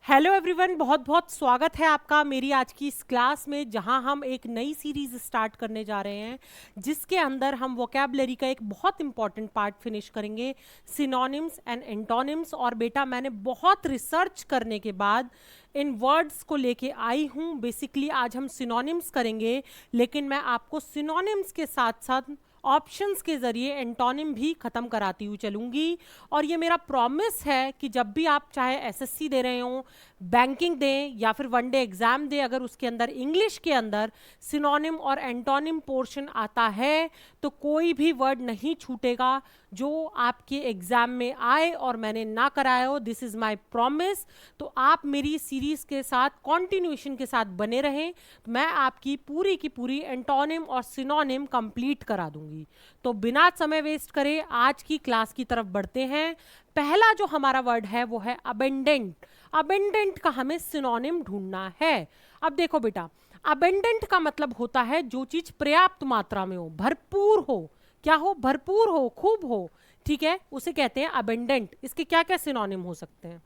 Hello everyone, बहुत बहुत स्वागत है आपका मेरी आज की इस क्लास में, जहां हम एक नई सीरीज स्टार्ट करने जा रहे हैं जिसके अंदर हम वोकैबुलरी का एक बहुत इंपॉर्टेंट पार्ट फिनिश करेंगे, सिनोनिम्स एंड एंटोनिम्स। और बेटा, मैंने बहुत रिसर्च करने के बाद इन वर्ड्स को लेके आई हूं। बेसिकली आज हम सिनोनिम्स करेंगे, लेकिन मैं आपको सिनोनिम्स के साथ साथ ऑप्शंस के ज़रिए एंटोनिम भी ख़त्म कराती हुई चलूँगी। और ये मेरा प्रॉमिस है कि जब भी आप चाहे एसएससी दे रहे हों, बैंकिंग दें या फिर वनडे एग्ज़ाम दें, अगर उसके अंदर इंग्लिश के अंदर सिनोनिम और एंटोनिम पोर्शन आता है तो कोई भी वर्ड नहीं छूटेगा जो आपके एग्ज़ाम में आए और मैंने ना कराया हो। This is my promise. तो आप मेरी सीरीज़ के साथ कॉन्टिन्यूएशन के साथ बने रहें, तो मैं आपकी पूरी की पूरी एंटोनिम और सिनोनिम कंप्लीट करा दूंगी। तो बिना समय वेस्ट करे आज की क्लास की तरफ बढ़ते हैं। पहला जो हमारा वर्ड है वो है अबेंडेंट। अबेंडेंट का हमें सिनोनिम ढूंढना है। अब देखो बेटा, अबेंडेंट का मतलब होता है जो चीज पर्याप्त मात्रा में हो, भरपूर हो। क्या हो? भरपूर हो, खूब हो। ठीक है, उसे कहते हैं अबेंडेंट। इसके क्या क्या सिनोनिम हो सकते हैं?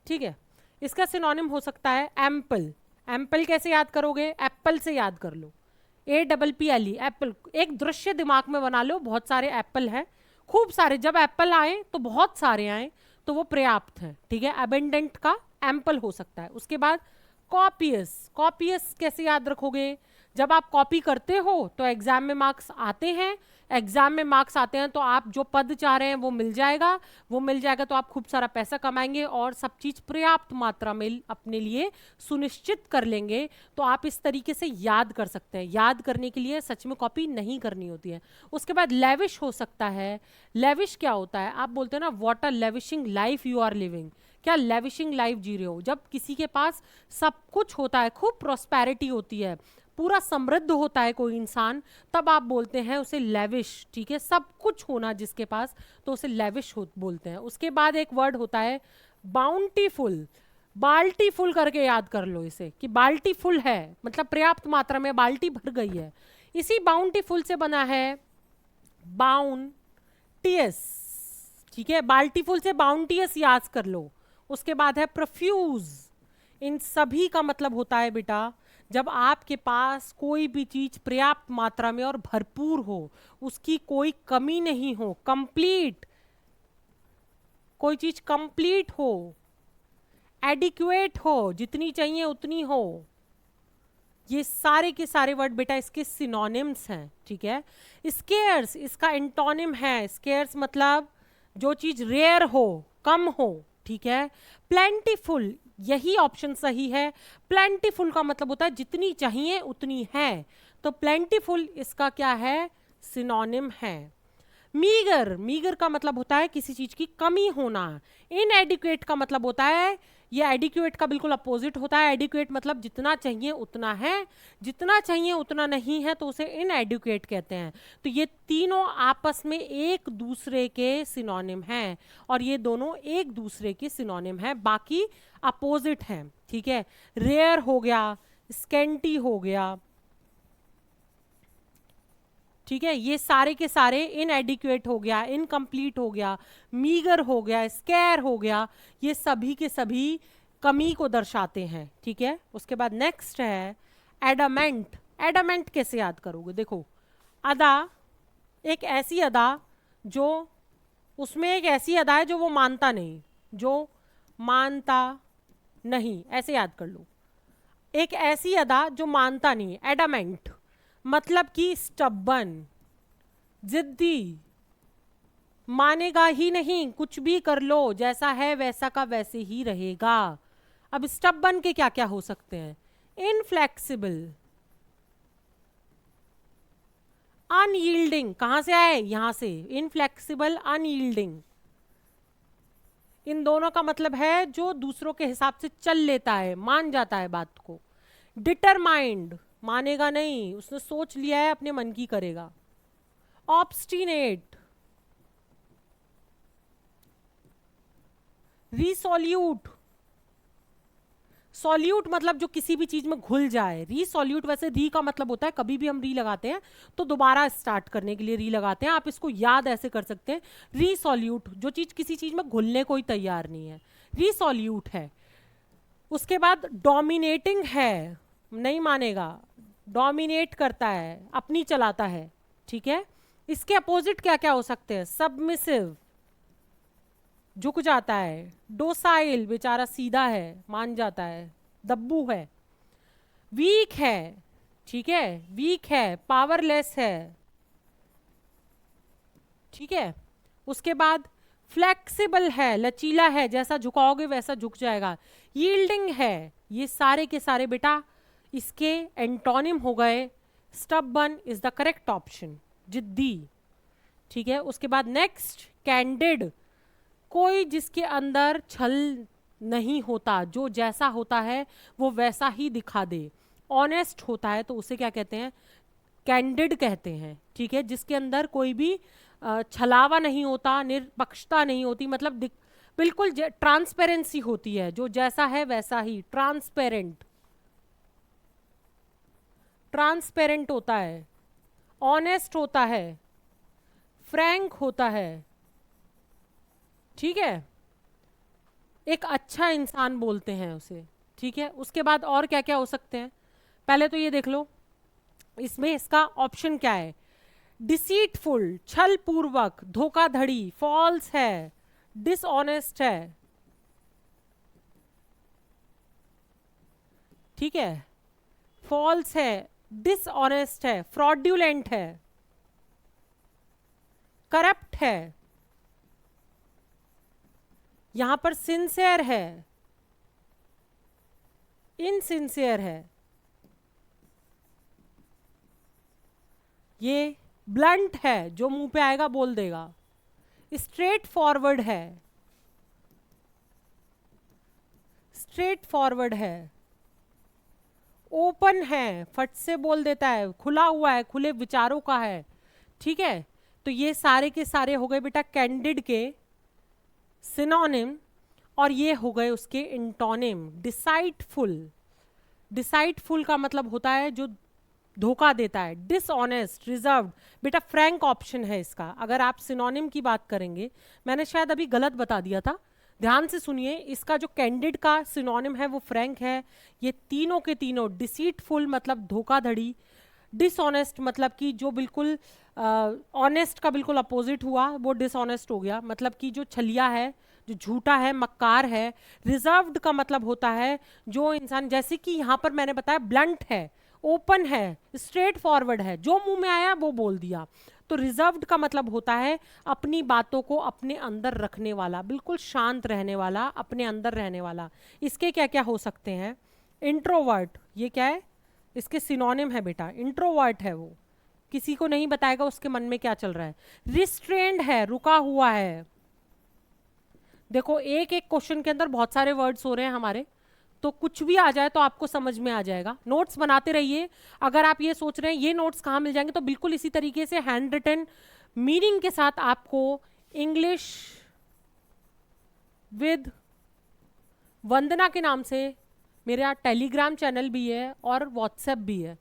ठीक है, इसका सिनोनिम हो सकता है एम्पल। एम्पल कैसे याद करोगे? एप्पल से याद कर लो, APPLE, एप्पल। एक दृश्य दिमाग में बना लो, बहुत सारे एप्पल हैं, खूब सारे। जब एप्पल आए तो बहुत सारे आए तो वो पर्याप्त है। ठीक है, अबेंडेंट का एम्पल हो सकता है। उसके बाद कॉपियस। कॉपियस कैसे याद रखोगे? जब आप कॉपी करते हो तो एग्जाम में मार्क्स आते हैं। एग्जाम में मार्क्स आते हैं तो आप जो पद चाह रहे हैं वो मिल जाएगा। वो मिल जाएगा तो आप खूब सारा पैसा कमाएंगे और सब चीज़ पर्याप्त मात्रा में अपने लिए सुनिश्चित कर लेंगे। तो आप इस तरीके से याद कर सकते हैं। याद करने के लिए सच में कॉपी नहीं करनी होती है। उसके बाद लेविश हो सकता है। लेविश क्या होता है? आप बोलते हैं ना, what a lavishing life you are living. क्या लेविशिंग लाइफ जी रहे हो? जब किसी के पास सब कुछ होता है, खूब प्रॉस्पेरिटी होती है, पूरा समृद्ध होता है कोई इंसान, तब आप बोलते हैं उसे लेविश। ठीक है, सब कुछ होना जिसके पास, तो उसे लेविश बोलते हैं। उसके बाद एक वर्ड होता है बाउंटीफुल। बाल्टी फुल करके याद कर लो इसे, कि बाल्टी फुल है मतलब पर्याप्त मात्रा में बाल्टी भर गई है। इसी बाउंटीफुल से बना है बाउंटियस। ठीक है, बाल्टीफुल से बाउंटियस याद कर लो। उसके बाद है प्रोफ्यूज। इन सभी का मतलब होता है बेटा, जब आपके पास कोई भी चीज पर्याप्त मात्रा में और भरपूर हो, उसकी कोई कमी नहीं हो, कंप्लीट, कोई चीज कंप्लीट हो, एडिक्वेट हो, जितनी चाहिए उतनी हो। ये सारे के सारे वर्ड बेटा इसके सिनोनिम्स हैं। ठीक है, स्केर्स इसका एंटोनिम है। स्केर्स मतलब जो चीज रेयर हो, कम हो। ठीक है, प्लेंटीफुल, यही ऑप्शन सही है। प्लेंटीफुल का मतलब होता है जितनी चाहिए उतनी है, तो प्लेंटीफुल इसका क्या है? सिनोनिम है। मीगर, मीगर का मतलब होता है किसी चीज की कमी होना। इनएडिक्वेट का मतलब होता है, ये एडिक्वेट का बिल्कुल अपोजिट होता है। एडिक्वेट मतलब जितना चाहिए उतना है, जितना चाहिए उतना नहीं है तो उसे इनएडिक्वेट कहते हैं। तो ये तीनों आपस में एक दूसरे के सिनोनिम हैं, और ये दोनों एक दूसरे के सिनोनिम हैं, बाकी अपोजिट हैं। ठीक है, रेयर हो गया, स्केंटी हो गया। ठीक है, ये सारे के सारे इनएडिक्वेट हो गया, इनकम्प्लीट हो गया, मीगर हो गया, स्केयर हो गया, ये सभी के सभी कमी को दर्शाते हैं। ठीक है, उसके बाद नेक्स्ट है एडामेंट। एडामेंट कैसे याद करोगे? देखो, अदा, एक ऐसी अदा जो, उसमें एक ऐसी अदा है जो वो मानता नहीं, जो मानता नहीं, ऐसे याद कर लो। एक ऐसी अदा जो मानता नहीं, एडामेंट मतलब कि स्टब्बन, जिद्दी, मानेगा ही नहीं, कुछ भी कर लो, जैसा है वैसा का वैसे ही रहेगा। अब स्टब्बन के क्या क्या हो सकते हैं? इनफ्लेक्सिबल, अनयील्डिंग, कहां से आए? यहां से, इनफ्लेक्सिबल, अनयील्डिंग। इन दोनों का मतलब है जो दूसरों के हिसाब से चल लेता है, मान जाता है बात को। डिटरमाइंड, मानेगा नहीं, उसने सोच लिया है, अपने मन की करेगा। ऑब्स्टिनेट, रिसोल्यूट। सॉल्यूट मतलब जो किसी भी चीज में घुल जाए। रीसॉल्यूट, वैसे री का मतलब होता है, कभी भी हम री लगाते हैं तो दोबारा स्टार्ट करने के लिए री लगाते हैं। आप इसको याद ऐसे कर सकते हैं, रीसॉल्यूट, जो चीज किसी चीज में घुलने को ही तैयार नहीं है, रीसॉल्यूट है। उसके बाद डोमिनेटिंग है, नहीं मानेगा, डोमिनेट करता है, अपनी चलाता है, ठीक है। इसके अपोजिट क्या क्या हो सकते हैं? सबमिसिव, झुक जाता है। डोसाइल, बेचारा सीधा है, मान जाता है, दब्बू है। वीक है, ठीक है, वीक है, पावरलेस है, ठीक है। उसके बाद फ्लेक्सिबल है, लचीला है, जैसा झुकाओगे वैसा झुक जाएगा। यील्डिंग है, ये सारे के सारे बेटा इसके एंटोनिम हो गए। Stubborn is the correct option, जिद्दी, ठीक है। उसके बाद नेक्स्ट कैंडिड, कोई जिसके अंदर छल नहीं होता, जो जैसा होता है वो वैसा ही दिखा दे। ऑनेस्ट होता है तो उसे क्या कहते हैं? कैंडिड कहते हैं, ठीक है। जिसके अंदर कोई भी छलावा नहीं होता, निष्पक्षता नहीं होती, मतलब बिल्कुल ट्रांसपेरेंसी होती है, जो जैसा है वैसा ही। ट्रांसपेरेंट, ट्रांसपेरेंट होता है, ऑनेस्ट होता है, फ्रैंक होता है, ठीक है। एक अच्छा इंसान बोलते हैं उसे, ठीक है। उसके बाद और क्या क्या हो सकते हैं? पहले तो ये देख लो, इसमें इसका ऑप्शन क्या है? डिसीटफुल, छल पूर्वक, धोखाधड़ी, फॉल्स है, डिसऑनेस्ट है, ठीक है, फॉल्स है, डिसऑनेस्ट है, फ्रॉड्यूलेंट है, करप्ट है, यहां पर सिंसियर है, इनसिंसियर है, ये ब्लंट है, जो मुंह पे आएगा बोल देगा, स्ट्रेट फॉरवर्ड है, स्ट्रेट फॉरवर्ड है, ओपन है, फट से बोल देता है, खुला हुआ है, खुले विचारों का है, ठीक है। तो ये सारे के सारे हो गए बेटा कैंडिड के सिनोनिम, और ये हो गए उसके इंटोनिम। डिसाइटफुल, डिसाइटफुल का मतलब होता है जो धोखा देता है। डिसऑनेस्ट, रिजर्व्ड, बेटा फ्रैंक ऑप्शन है इसका। अगर आप सिनोनिम की बात करेंगे, मैंने शायद अभी गलत बता दिया था, ध्यान से सुनिए। इसका जो कैंडिड का सिनोनिम है वो फ्रैंक है। ये तीनों के तीनों, डिसीटफुल मतलब धोखाधड़ी, डिसऑनेस्ट मतलब कि जो बिल्कुल ऑनेस्ट का बिल्कुल अपोजिट हुआ, वो डिसऑनेस्ट हो गया, मतलब कि जो छलिया है, जो झूठा है, मक्कार है। रिजर्व्ड का मतलब होता है जो इंसान, जैसे कि यहाँ पर मैंने बताया, ब्लंट है, ओपन है, स्ट्रेट फॉरवर्ड है, जो मुंह में आया वो बोल दिया। तो रिजर्व्ड का मतलब होता है अपनी बातों को अपने अंदर रखने वाला, बिल्कुल शांत रहने वाला, अपने अंदर रहने वाला। इसके क्या क्या हो सकते हैं? इंट्रोवर्ट, ये क्या है? इसके सिनोनिम है बेटा, इंट्रोवर्ट है वो, किसी को नहीं बताएगा उसके मन में क्या चल रहा है। रिस्ट्रेन्ड है, रुका हुआ है। देखो एक एक क्वेश्चन के अंदर बहुत सारे वर्ड्स हो रहे हैं हमारे, तो कुछ भी आ जाए तो आपको समझ में आ जाएगा। नोट्स बनाते रहिए। अगर आप ये सोच रहे हैं ये नोट्स कहाँ मिल जाएंगे, तो बिल्कुल इसी तरीके से हैंड रिटन मीनिंग के साथ आपको इंग्लिश विद वंदना के नाम से मेरा टेलीग्राम चैनल भी है और व्हाट्सएप भी है,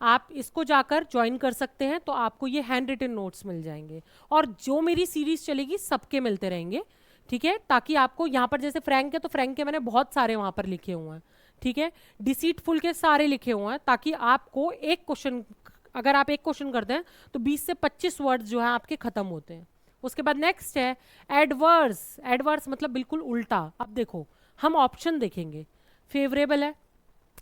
आप इसको जाकर ज्वाइन कर सकते हैं, तो आपको ये हैंड रिटन नोट्स मिल जाएंगे। और जो मेरी सीरीज चलेगी सबके मिलते रहेंगे, ठीक है, ताकि आपको यहाँ पर जैसे फ्रैंक है तो फ्रैंक के मैंने बहुत सारे वहाँ पर लिखे हुए हैं, ठीक है। डिसीटफुल के सारे लिखे हुए हैं, ताकि आपको एक क्वेश्चन, अगर आप एक क्वेश्चन करते हैं तो 20 से 25 वर्ड्स जो है आपके खत्म होते हैं। उसके बाद नेक्स्ट है एडवर्स। एडवर्स मतलब बिल्कुल उल्टा। अब देखो हम ऑप्शन देखेंगे, फेवरेबल है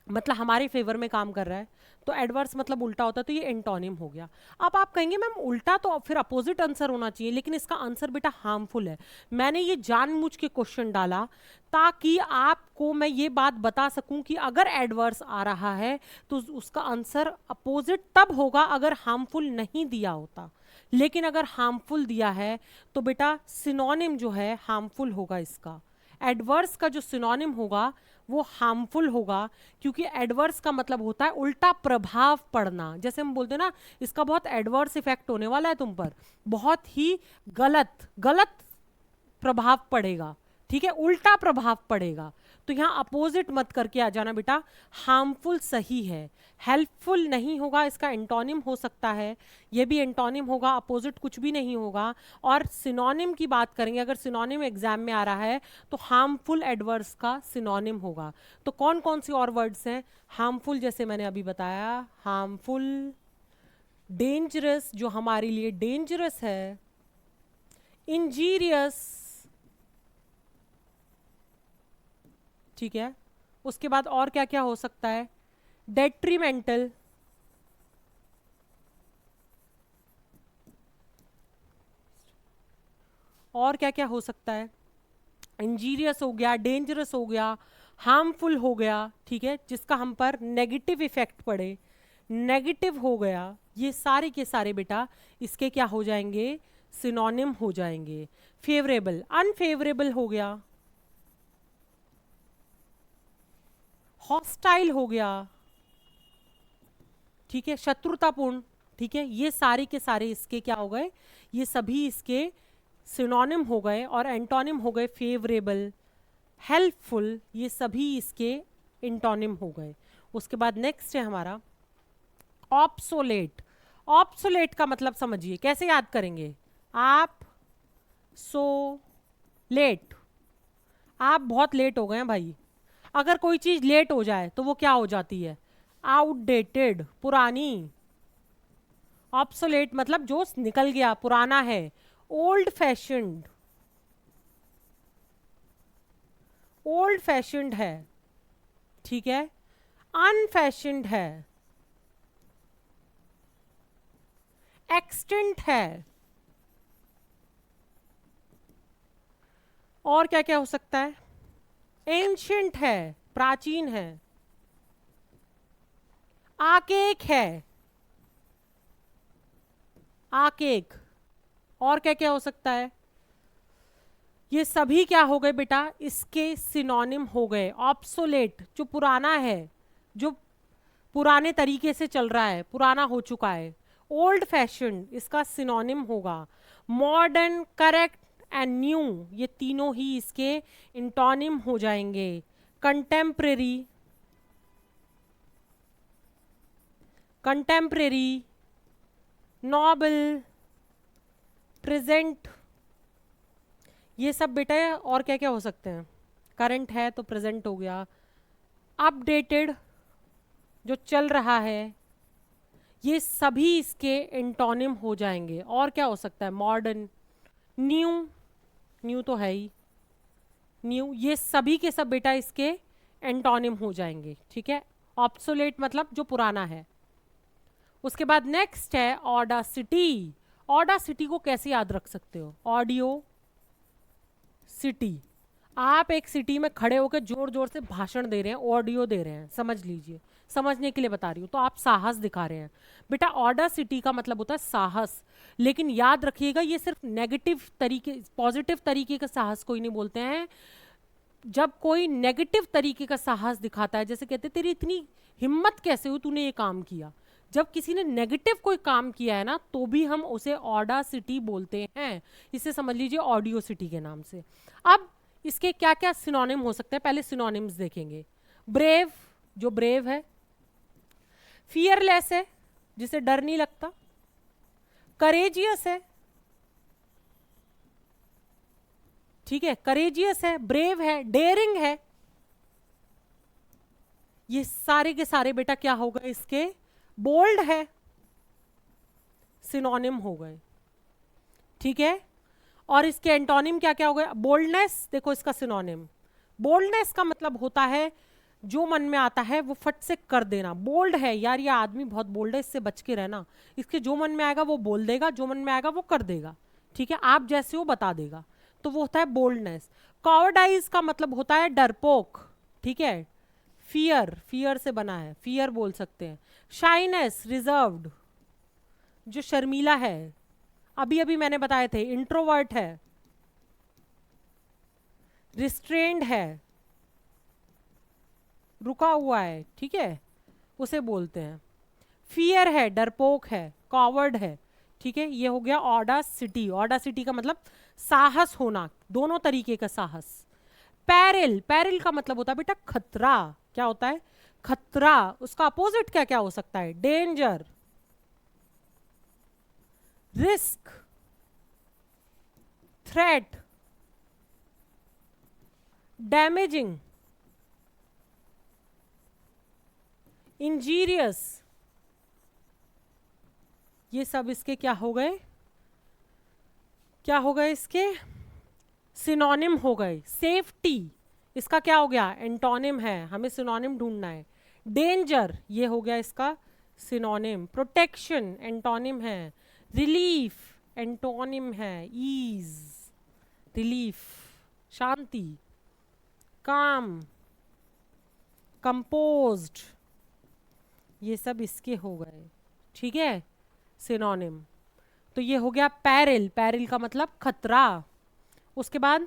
मतलब हमारे फेवर में काम कर रहा है, तो एडवर्स मतलब उल्टा होता है, तो ये एंटोनिम हो गया। अब आप कहेंगे मैम उल्टा तो फिर अपोजिट आंसर होना चाहिए, लेकिन इसका आंसर बेटा हार्मफुल है। मैंने ये जानबूझ के क्वेश्चन डाला ताकि आपको मैं ये बात बता सकूं कि अगर एडवर्स आ रहा है तो उसका आंसर अपोजिट तब होगा अगर हार्मफुल नहीं दिया होता, लेकिन अगर हार्मफुल दिया है तो बेटा सिनोनिम जो है हार्मफुल होगा इसका। एडवर्स का जो सिनोनिम होगा वो हार्मफुल होगा, क्योंकि एडवर्स का मतलब होता है उल्टा प्रभाव पड़ना। जैसे हम बोलते हैं ना, इसका बहुत एडवर्स इफेक्ट होने वाला है तुम पर, बहुत ही गलत गलत प्रभाव पड़ेगा, ठीक है, उल्टा प्रभाव पड़ेगा। तो यहाँ अपोजिट मत करके आ जाना बेटा, हार्मफुल सही है, हेल्पफुल नहीं होगा, इसका एंटोनिम हो सकता है, ये भी एंटोनिम होगा, अपोजिट कुछ भी नहीं होगा। और सिनोनिम की बात करेंगे, अगर सिनोनिम एग्जाम में आ रहा है तो हार्मफुल एडवर्ब्स का सिनोनिम होगा। तो कौन कौन सी और वर्ड्स हैं हार्मफुल, जैसे मैंने अभी बताया, हार्मफुल, डेंजरस जो हमारे लिए डेंजरस है, इंजीरियस, ठीक है। उसके बाद और क्या क्या हो सकता है, डेट्रीमेंटल, और क्या क्या हो सकता है, इंजीरियस हो गया, डेंजरस हो गया, हार्मफुल हो गया, ठीक है, जिसका हम पर नेगेटिव इफेक्ट पड़े, नेगेटिव हो गया, ये सारे के सारे बेटा इसके क्या हो जाएंगे, सिनोनिम हो जाएंगे। फेवरेबल, अनफेवरेबल हो गया, हॉस्टाइल हो गया, ठीक है, शत्रुतापूर्ण, ठीक है, ये सारे के सारे इसके क्या हो गए, ये सभी इसके सिनोनिम हो गए। और एंटोनिम हो गए फेवरेबल, हेल्पफुल, ये सभी इसके एंटोनिम हो गए। उसके बाद नेक्स्ट है हमारा ऑब्सोलेट। ऑब्सोलेट का मतलब समझिए, कैसे याद करेंगे, आप सो लेट, आप बहुत लेट हो गए हैं भाई। अगर कोई चीज लेट हो जाए तो वो क्या हो जाती है, आउटडेटेड, पुरानी। ऑब्सोलेट मतलब जो निकल गया, पुराना है। ओल्ड फैशन्ड, ओल्ड फैशन्ड है, ठीक है, अनफैशन्ड है, एक्सटेंट है, और क्या क्या हो सकता है, एंशिएंट है, प्राचीन है, आकेक है, आकेक, और क्या क्या हो सकता है, ये सभी क्या हो गए बेटा, इसके सिनोनिम हो गए। ऑब्सोलेट जो पुराना है, जो पुराने तरीके से चल रहा है, पुराना हो चुका है। ओल्ड फैशन इसका सिनोनिम होगा। मॉडर्न, करेक्ट एंड न्यू, ये तीनों ही इसके इंटोनिम हो जाएंगे। कंटेम्परेरी, कंटेम्परेरी, नॉबल, प्रेजेंट, ये सब बेटा और क्या क्या हो सकते हैं, करंट है तो प्रेजेंट हो गया। अपडेटेड जो चल रहा है, ये सभी इसके एंटोनिम हो जाएंगे। और क्या हो सकता है, मॉडर्न, न्यू, न्यू तो है ही, न्यू, ये सभी के सब बेटा इसके एंटोनिम हो जाएंगे, ठीक है। ऑब्सोलेट मतलब जो पुराना है। उसके बाद नेक्स्ट है ऑडासिटी। ऑडासिटी को कैसे याद रख सकते हो, ऑडियो सिटी, आप एक सिटी में खड़े होकर जोर जोर से भाषण दे रहे हैं, ऑडियो दे रहे हैं, समझ लीजिए, समझने के लिए बता रही हूँ, तो आप साहस दिखा रहे हैं। बेटा ऑडासिटी का मतलब होता है साहस, लेकिन याद रखिएगा ये सिर्फ नेगेटिव तरीके, पॉजिटिव तरीके का साहस कोई नहीं बोलते हैं। जब कोई नेगेटिव तरीके का साहस दिखाता है, जैसे कहते तेरी इतनी हिम्मत कैसे हुई, तूने ये काम किया, जब किसी ने नेगेटिव कोई काम किया है ना, तो भी हम उसे ऑडासिटी बोलते हैं। इसे समझ लीजिए ऑडियो सिटी के नाम से। अब इसके क्या क्या सिनोनिम हो सकते हैं, पहले सिनोनिम्स देखेंगे। ब्रेव, जो ब्रेव है। फियरलेस है, जिसे डर नहीं लगता। करेजियस है, ठीक है, करेजियस है, ब्रेव है, डेयरिंग है। ये सारे के सारे बेटा क्या हो गए इसके, बोल्ड है, सिनोनिम हो गए, ठीक है। और इसके एंटोनिम क्या क्या हो गए, बोल्डनेस, देखो इसका सिनोनिम, बोल्डनेस का मतलब होता है जो मन में आता है वो फट से कर देना। बोल्ड है यार, ये आदमी बहुत बोल्ड है, इससे बच के रहना, इसके जो मन में आएगा वो बोल देगा, जो मन में आएगा वो कर देगा, ठीक है, आप जैसे हो बता देगा, तो वो होता है बोल्डनेस। कॉवर्डाइज का मतलब होता है डरपोक, ठीक है, फियर, फियर से बना है, फियर बोल सकते हैं। शाइनेस, रिजर्व्ड, जो शर्मीला है, अभी अभी मैंने बताए थे, इंट्रोवर्ट है, रिस्ट्रेन्ड है, रुका हुआ है, ठीक है, उसे बोलते हैं। फियर है, डरपोक है, कॉवर्ड है, ठीक है, ये हो गया ऑडासिटी। ऑडासिटी का मतलब साहस होना, दोनों तरीके का साहस। पैरिल, पैरिल का मतलब होता है बेटा खतरा। क्या होता है? खतरा। उसका अपोजिट क्या क्या हो सकता है? Danger, risk, threat, damaging, injurious. ये सब इसके क्या हो गए? क्या हो गए इसके? सिनोनिम हो गए। सेफ्टी, इसका क्या हो गया? एंटोनिम है, हमें सिनोनिम ढूंढना है। डेंजर, ये हो गया इसका सिनोनिम। प्रोटेक्शन एंटोनिम है। रिलीफ एंटोनिम है। ईज, रिलीफ, शांति। काम, कंपोज्ड, ये सब इसके हो गए। ठीक है, सिनोनिम। तो ये हो गया पैरिल, पैरिल का मतलब खतरा। उसके बाद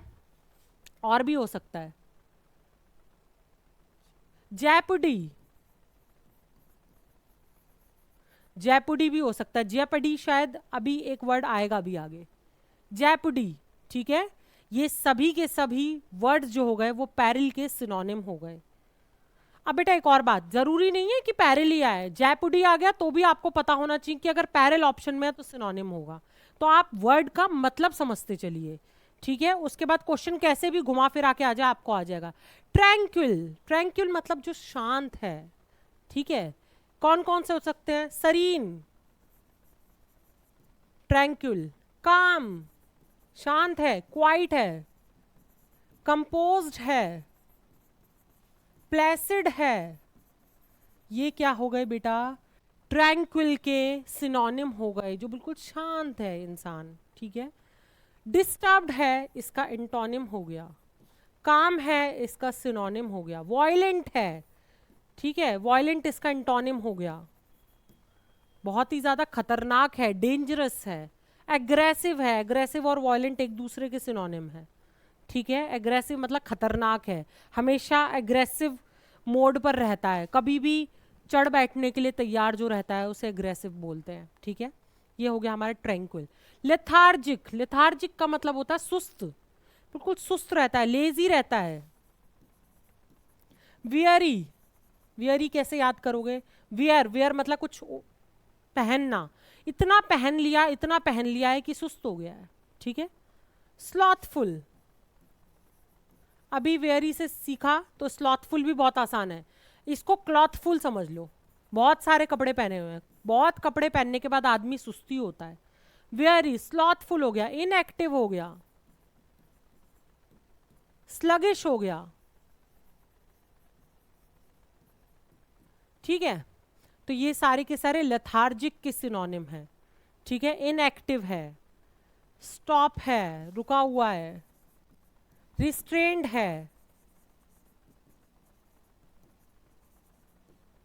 और भी हो सकता है। जैपुडी, जैपुडी भी हो सकता है। जेपडी शायद अभी एक वर्ड आएगा भी आगे। जैपुडी, ठीक है। ये सभी के सभी वर्ड जो हो गए वो पैरिल के सिनोनिम हो गए। अब बेटा एक और बात, जरूरी नहीं है कि पैरिल ही आए, जैपुडी आ गया तो भी आपको पता होना चाहिए कि अगर पैरिल ऑप्शन में है तो सिनोनिम होगा। तो आप वर्ड का मतलब समझते चलिए, ठीक है। उसके बाद क्वेश्चन कैसे भी घुमा फिरा के आ जाए आपको आ जाएगा। ट्रैंक्विल, ट्रैंक्विल मतलब जो शांत है, ठीक है। कौन कौन से हो सकते हैं? सरीन, ट्रैंक्विल। काम, शांत है, क्वाइट है, कंपोज्ड है, प्लेसिड है। ये क्या हो गए बेटा? ट्रैंक्विल के सिनोनिम हो गए, जो बिल्कुल शांत है इंसान, ठीक है। डिस्टर्ब्ड है, इसका एंटोनिम हो गया। काम है, इसका सिनोनिम हो गया। वॉयलेंट है, ठीक है, वॉयलेंट इसका एंटोनिम हो गया। बहुत ही ज्यादा खतरनाक है, डेंजरस है। एग्रेसिव है, एग्रेसिव और वॉयलेंट एक दूसरे के सिनोनिम है, ठीक है। एग्रेसिव मतलब खतरनाक है, हमेशा एग्रेसिव मोड पर रहता है, कभी भी चढ़ बैठने के लिए तैयार जो रहता है उसे एग्रेसिव बोलते हैं, ठीक है। ये हो गया हमारा ट्रैंक्विल। लेथार्जिक, लेथार्जिक का मतलब होता है सुस्त, बिल्कुल सुस्त रहता है, लेजी रहता है। वियरी, वियरी कैसे याद करोगे? वियर, वियर मतलब कुछ पहनना, इतना पहन लिया, इतना पहन लिया है कि सुस्त हो गया है, ठीक है। स्लॉथफुल, अभी वेयरी से सीखा तो स्लॉथफुल भी बहुत आसान है, इसको क्लॉथफुल समझ लो। बहुत सारे कपड़े पहने हुए हैं, बहुत कपड़े पहनने के बाद आदमी सुस्ती होता है। वेयरी, स्लॉथफुल हो गया, इनएक्टिव हो गया, स्लगिश हो गया, ठीक है। तो ये सारे के सारे लेथार्जिक के सिनोनिम है, ठीक है। इनएक्टिव है, स्टॉप है, रुका हुआ है, रिस्ट्रेन्ड है,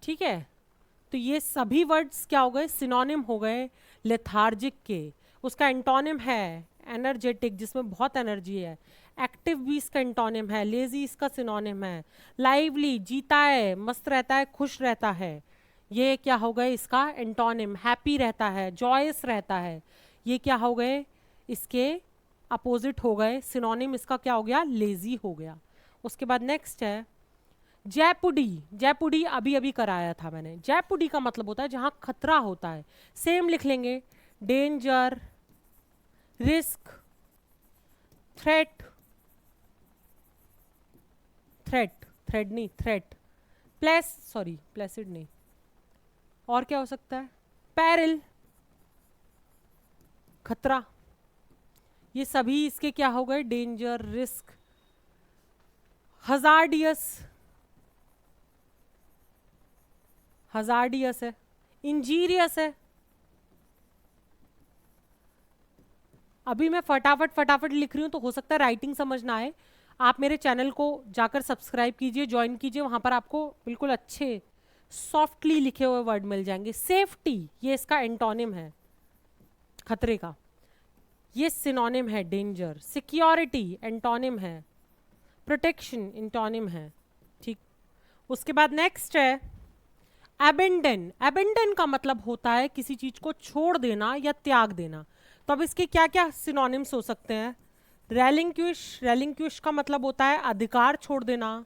ठीक है। तो ये सभी वर्ड्स क्या हो गए? सिनोनिम हो गए लेथार्जिक के। उसका एंटोनिम है एनर्जेटिक, जिसमें बहुत एनर्जी है। एक्टिव भी इसका एंटोनिम है। लेजी इसका सिनोनिम है। लाइवली, जीता है, मस्त रहता है, खुश रहता है, ये क्या हो गए इसका एंटोनिम। हैप्पी रहता है, जॉयस रहता है, ये क्या हो गए इसके अपोजिट हो गए। सिनोनिम इसका क्या हो गया? लेजी हो गया। उसके बाद नेक्स्ट है जैपुडी। जैपुडी अभी अभी कराया था मैंने। जैपुडी का मतलब होता है जहां खतरा होता है। सेम लिख लेंगे, danger, risk, threat, threat, thread नहीं, थ्रेट, सॉरी प्लेसिड नहीं, और क्या हो सकता है? पैरिल, खतरा। ये सभी इसके क्या हो गए? डेंजर, रिस्क, हजार्डियस, हजार्डियस है, इंजीरियस है। अभी मैं फटाफट फटाफट लिख रही हूं तो हो सकता है राइटिंग समझ ना आए। आप मेरे चैनल को जाकर सब्सक्राइब कीजिए, ज्वाइन कीजिए, वहां पर आपको बिल्कुल अच्छे सॉफ्टली लिखे हुए वर्ड मिल जाएंगे। सेफ्टी, ये इसका एंटोनिम है खतरे का, ये सिनोनिम है डेंजर। सिक्योरिटी एंटोनिम है, प्रोटेक्शन एंटोनिम है, ठीक। उसके बाद नेक्स्ट है एबेंडन। एबेंडन का मतलब होता है किसी चीज को छोड़ देना या त्याग देना। तो अब इसके क्या क्या सिनोनिम्स हो सकते हैं? रेलिंक्विश, रेलिंक्विश का मतलब होता है अधिकार छोड़ देना।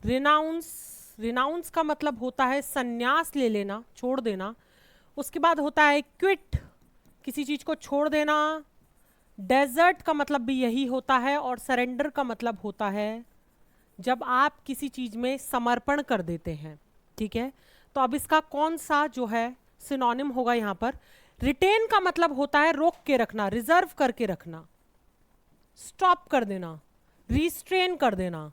रिनाउंस, रिनाउंस का मतलब होता है संन्यास ले लेना, छोड़ देना। उसके बाद होता है क्विट, किसी चीज को छोड़ देना। डेजर्ट का मतलब भी यही होता है, और सरेंडर का मतलब होता है जब आप किसी चीज में समर्पण कर देते हैं। ठीक है, तो अब इसका कौन सा जो है सिनोनिम होगा यहाँ पर? रिटेन का मतलब होता है रोक के रखना, रिजर्व करके रखना, स्टॉप कर देना, रिस्ट्रेन कर देना।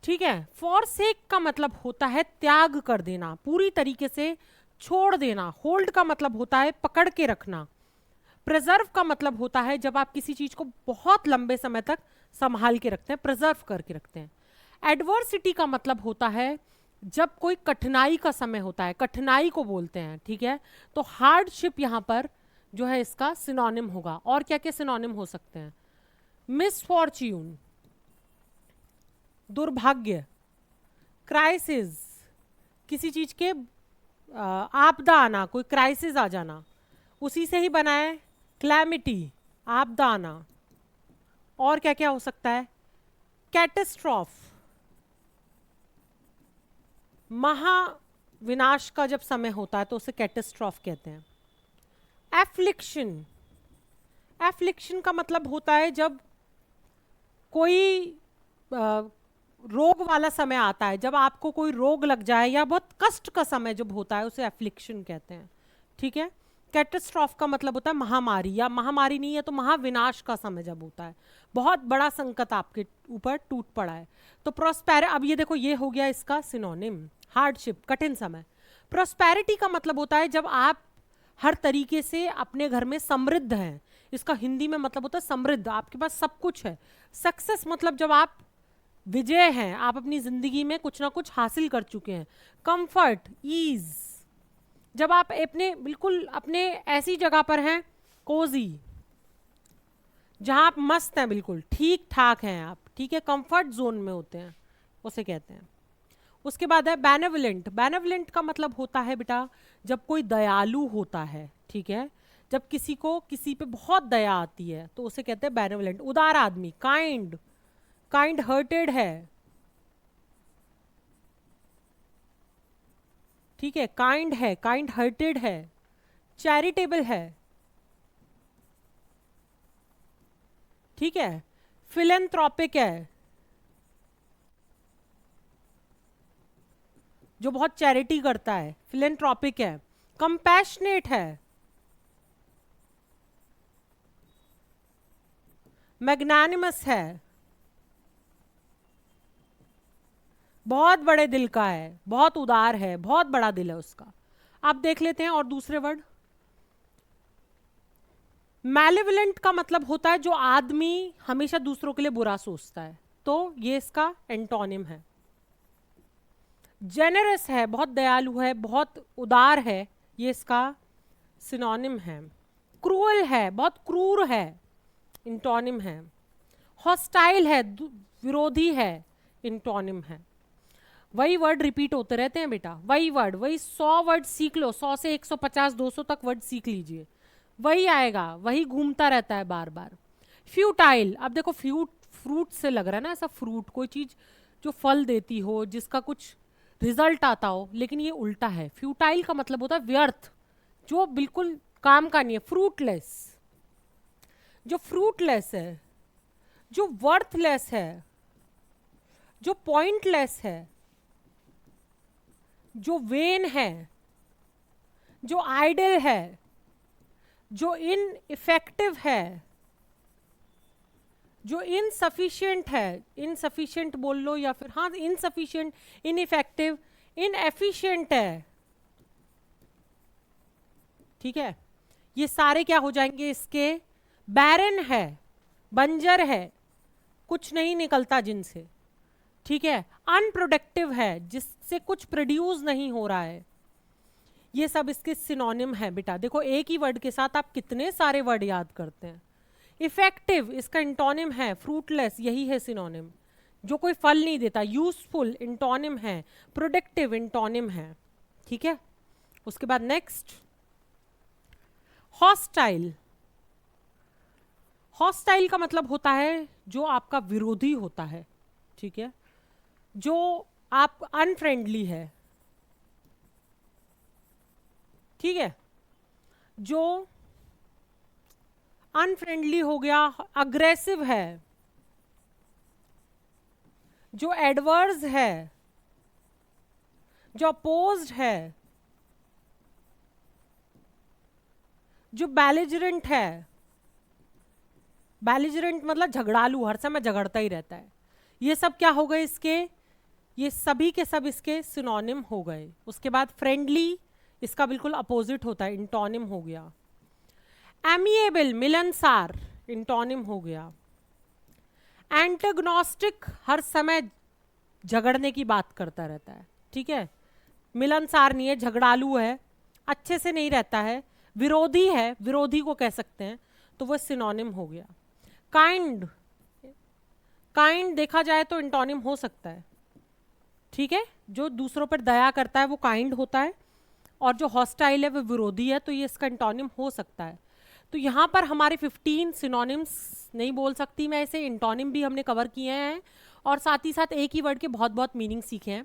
ठीक है, फॉरसेक का मतलब होता है त्याग कर देना, पूरी तरीके से छोड़ देना। होल्ड का मतलब होता है पकड़ के रखना। प्रिजर्व का मतलब होता है जब आप किसी चीज को बहुत लंबे समय तक संभाल के रखते हैं, प्रिजर्व करके रखते हैं। एडवर्सिटी का मतलब होता है जब कोई कठिनाई का समय होता है, कठिनाई को बोलते हैं। ठीक है, तो हार्डशिप यहां पर जो है इसका सिनोनिम होगा। और क्या क्या सिनोनिम हो सकते हैं? मिसफॉर्च्यून, दुर्भाग्य। क्राइसिस, किसी चीज के आपदा आना, कोई क्राइसिस आ जाना, उसी से ही बना है क्लैमिटी, आपदा आना। और क्या क्या हो सकता है? कैटेस्ट्रॉफ, महाविनाश का जब समय होता है तो उसे कैटेस्ट्रॉफ कहते हैं। एफ्लिक्शन, एफ्लिक्शन का मतलब होता है जब कोई रोग वाला समय आता है, जब आपको कोई रोग लग जाए या बहुत कष्ट का समय जब होता है, उसे एफ्लिक्शन कहते हैं। ठीक है, कैटेस्ट्रॉफ का मतलब होता है महामारी, या महामारी नहीं है तो महाविनाश का समय जब होता है, बहुत बड़ा संकट आपके ऊपर टूट पड़ा है। तो प्रोस्पेरिटी, अब ये देखो ये हो गया इसका सिनोनिम, हार्डशिप, कठिन समय। प्रोस्पेरिटी का मतलब होता है जब आप हर तरीके से अपने घर में समृद्ध हैं, इसका हिंदी में मतलब होता है समृद्ध, आपके पास सब कुछ है। सक्सेस मतलब जब आप विजय हैं, आप अपनी जिंदगी में कुछ ना कुछ हासिल कर चुके हैं। कंफर्ट, ईज, जब आप अपने बिल्कुल अपने ऐसी जगह पर हैं, कोजी, जहां आप मस्त हैं, बिल्कुल ठीक ठाक हैं आप। ठीक है, कंफर्ट जोन में होते हैं, उसे कहते हैं। उसके बाद है बेनेवलेंट। बेनेवलेंट का मतलब होता है बेटा जब कोई दयालु होता है। ठीक है, जब किसी को किसी पे बहुत दया आती है तो उसे कहते हैं बेनेवलेंट। उदार आदमी, काइंड, काइंड हार्टेड है। ठीक है, काइंड है, काइंड हार्टेड है। चैरिटेबल है। ठीक है, फिलेंथ्रोपिक है, जो बहुत चैरिटी करता है, फिलेंथ्रोपिक है। कंपैशनेट है। मैग्नानिमस है, बहुत बड़े दिल का है, बहुत उदार है, बहुत बड़ा दिल है उसका। आप देख लेते हैं और दूसरे वर्ड। मैलेवलेंट का मतलब होता है जो आदमी हमेशा दूसरों के लिए बुरा सोचता है, तो ये इसका एंटोनिम है। जेनरस है, बहुत दयालु है, बहुत उदार है, ये इसका सिनोनिम है। क्रूअल है, बहुत क्रूर है, इंटोनिम है। हॉस्टाइल है, विरोधी है, इंटोनिम है। वही वर्ड रिपीट होते रहते हैं बेटा, वही वर्ड, वही 100 वर्ड सीख लो, 100 से 150 200 तक वर्ड सीख लीजिए, वही आएगा, वही घूमता रहता है बार बार। फ्यूटाइल, अब देखो फ्रूट से लग रहा है ना, ऐसा फ्रूट, कोई चीज जो फल देती हो, जिसका कुछ रिजल्ट आता हो, लेकिन ये उल्टा है। फ्यूटाइल का मतलब होता है व्यर्थ, जो बिल्कुल काम का नहीं है। फ्रूटलेस, जो फ्रूटलेस है, जो वर्थलेस है, जो पॉइंटलेस है, जो वेन है, जो आइडल है, जो इनइफेक्टिव है, जो इनसफिशिएंट है, इनसफिशिएंट बोल लो या फिर हाँ इनसफिशिएंट, इनइफेक्टिव, इनएफिशिएंट है। ठीक है, ये सारे क्या हो जाएंगे इसके? बैरन है, बंजर है, कुछ नहीं निकलता जिनसे। ठीक है, अनप्रोडक्टिव है, जिससे कुछ प्रोड्यूस नहीं हो रहा है। ये सब इसके सिनोनिम है बेटा। देखो एक ही वर्ड के साथ आप कितने सारे वर्ड याद करते हैं। इफेक्टिव इसका इंटोनिम है, फ्रूटलेस यही है सिनोनिम, जो कोई फल नहीं देता। यूजफुल इंटोनिम है, प्रोडक्टिव इंटोनिम है। ठीक है, उसके बाद नेक्स्ट हॉस्टाइल। हॉस्टाइल का मतलब होता है जो आपका विरोधी होता है, ठीक है, जो आप अनफ्रेंडली है, ठीक है, जो अनफ्रेंडली हो गया, अग्रेसिव है, जो एडवर्स है, जो अपोज्ड है, जो बैलिजरेंट है। बैलिजरेंट मतलब झगड़ालू, हर समय झगड़ता ही रहता है। ये सब क्या हो गए इसके, ये सभी के सब इसके सिनोनिम हो गए। उसके बाद फ्रेंडली, इसका बिल्कुल अपोजिट होता है, इंटोनिम हो गया। एमिएबल, मिलनसार, इंटोनिम हो गया। एंटागोनिस्टिक, हर समय झगड़ने की बात करता रहता है, ठीक है, मिलनसार नहीं है, झगड़ालू है, अच्छे से नहीं रहता है, विरोधी है, विरोधी को कह सकते हैं, तो वो सिनोनिम हो गया। काइंड, काइंड देखा जाए तो इंटोनिम हो सकता है, ठीक है, जो दूसरों पर दया करता है वो काइंड होता है, और जो हॉस्टाइल है वो विरोधी है, तो ये इसका इंटोनिम हो सकता है। तो यहाँ पर हमारे 15 सिनोनिम्स नहीं बोल सकती मैं इसे, इंटोनिम भी हमने कवर किए हैं, और साथ ही साथ एक ही वर्ड के बहुत बहुत मीनिंग सीखे हैं।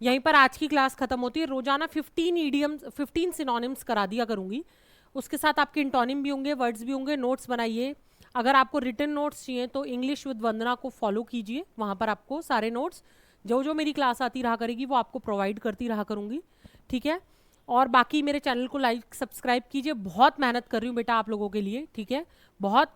यहीं पर आज की क्लास खत्म होती है। रोजाना 15 ईडियम्स, 15 सिनोनिम्स करा दिया करूंगी, उसके साथ आपके इंटोनिम भी होंगे, वर्ड्स भी होंगे। नोट्स बनाइए, अगर आपको रिटन नोट्स चाहिए तो इंग्लिश विद वंदना को फॉलो कीजिए, वहाँ पर आपको सारे नोट्स जो जो मेरी क्लास आती रहा करेगी वो आपको प्रोवाइड करती रहा करूँगी, ठीक है। और बाकी मेरे चैनल को लाइक सब्सक्राइब कीजिए, बहुत मेहनत कर रही हूँ बेटा आप लोगों के लिए, ठीक है, बहुत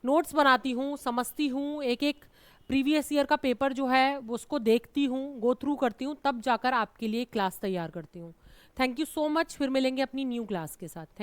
नोट्स बनाती हूँ, समझती हूँ, एक एक प्रीवियस ईयर का पेपर जो है वो उसको देखती हूँ, गो थ्रू करती हूँ, तब जाकर आपके लिए क्लास तैयार करती हूँ। थैंक यू सो मच, फिर मिलेंगे अपनी न्यू क्लास के साथ। थैंक